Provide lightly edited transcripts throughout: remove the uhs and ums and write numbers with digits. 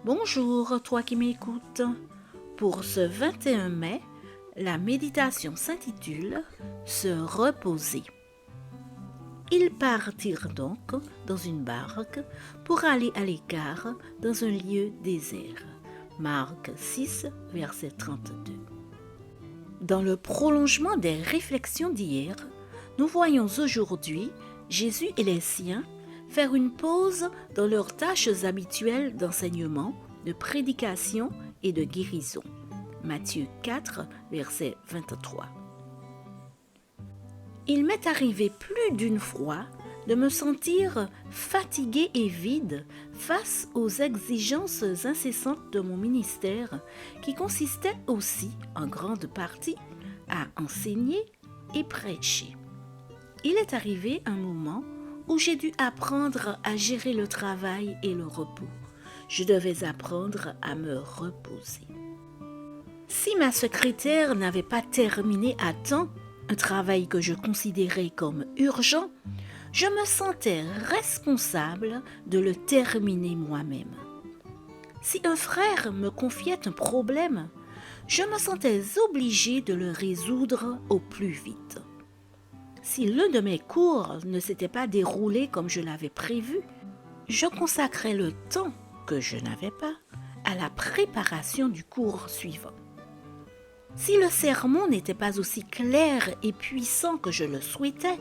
Bonjour, toi qui m'écoutes. Pour ce 21 mai, la méditation s'intitule « Se reposer ». Ils partirent donc dans une barque pour aller à l'écart dans un lieu désert. Marc 6, verset 32. Dans le prolongement des réflexions d'hier, nous voyons aujourd'hui Jésus et les siens faire une pause dans leurs tâches habituelles d'enseignement, de prédication et de guérison. Matthieu 4, verset 23. Il m'est arrivé plus d'une fois de me sentir fatiguée et vide face aux exigences incessantes de mon ministère qui consistait aussi, en grande partie, à enseigner et prêcher. Il est arrivé un moment où j'ai dû apprendre à gérer le travail et le repos. Je devais apprendre à me reposer. Si ma secrétaire n'avait pas terminé à temps un travail que je considérais comme urgent, je me sentais responsable de le terminer moi-même. Si un frère me confiait un problème, je me sentais obligée de le résoudre au plus vite. Si l'un de mes cours ne s'était pas déroulé comme je l'avais prévu, je consacrais le temps que je n'avais pas à la préparation du cours suivant. Si le sermon n'était pas aussi clair et puissant que je le souhaitais,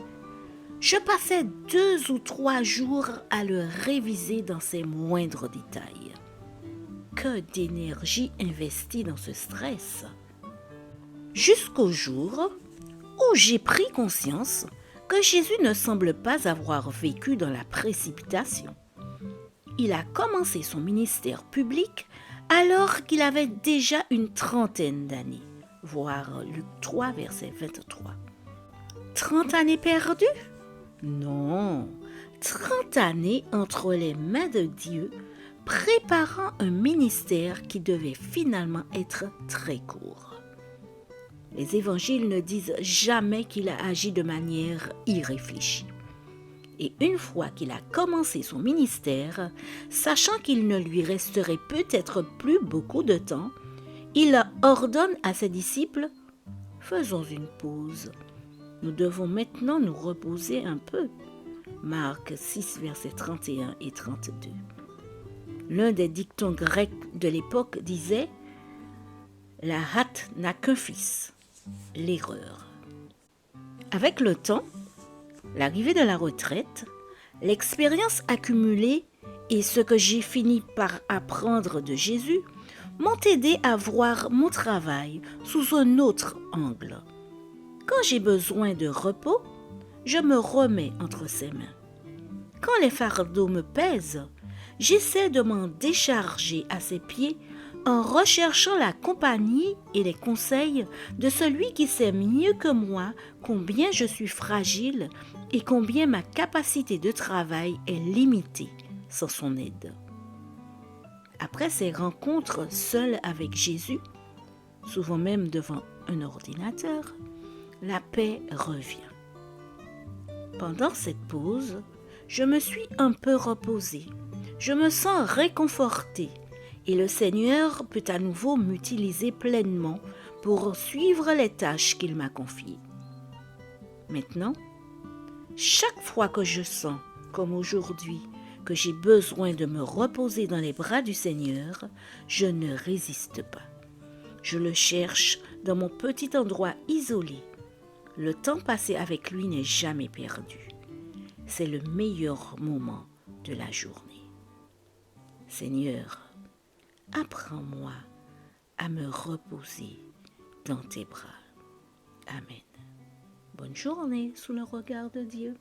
je passais 2 ou 3 jours à le réviser dans ses moindres détails. Que d'énergie investie dans ce stress! Jusqu'au jour où j'ai pris conscience que Jésus ne semble pas avoir vécu dans la précipitation. Il a commencé son ministère public alors qu'il avait déjà une trentaine d'années. Voir Luc 3, verset 23. 30 années perdues? Non, 30 années entre les mains de Dieu, préparant un ministère qui devait finalement être très court. Les évangiles ne disent jamais qu'il a agi de manière irréfléchie. Et une fois qu'il a commencé son ministère, sachant qu'il ne lui resterait peut-être plus beaucoup de temps, il ordonne à ses disciples « Faisons une pause. Nous devons maintenant nous reposer un peu. » Marc 6, versets 31 et 32. L'un des dictons grecs de l'époque disait « La hâte n'a qu'un fils, l'erreur. » Avec le temps, l'arrivée de la retraite, l'expérience accumulée et ce que j'ai fini par apprendre de Jésus m'ont aidé à voir mon travail sous un autre angle. Quand j'ai besoin de repos, je me remets entre ses mains. Quand les fardeaux me pèsent, j'essaie de m'en décharger à ses pieds en recherchant la compagnie et les conseils de celui qui sait mieux que moi combien je suis fragile et combien ma capacité de travail est limitée sans son aide. Après ces rencontres seules avec Jésus, souvent même devant un ordinateur, la paix revient. Pendant cette pause, je me suis un peu reposée. Je me sens réconfortée et le Seigneur peut à nouveau m'utiliser pleinement pour suivre les tâches qu'il m'a confiées. Maintenant, chaque fois que je sens, comme aujourd'hui, que j'ai besoin de me reposer dans les bras du Seigneur, je ne résiste pas. Je le cherche dans mon petit endroit isolé. Le temps passé avec lui n'est jamais perdu. C'est le meilleur moment de la journée. Seigneur, apprends-moi à me reposer dans tes bras. Amen. Bonne journée sous le regard de Dieu.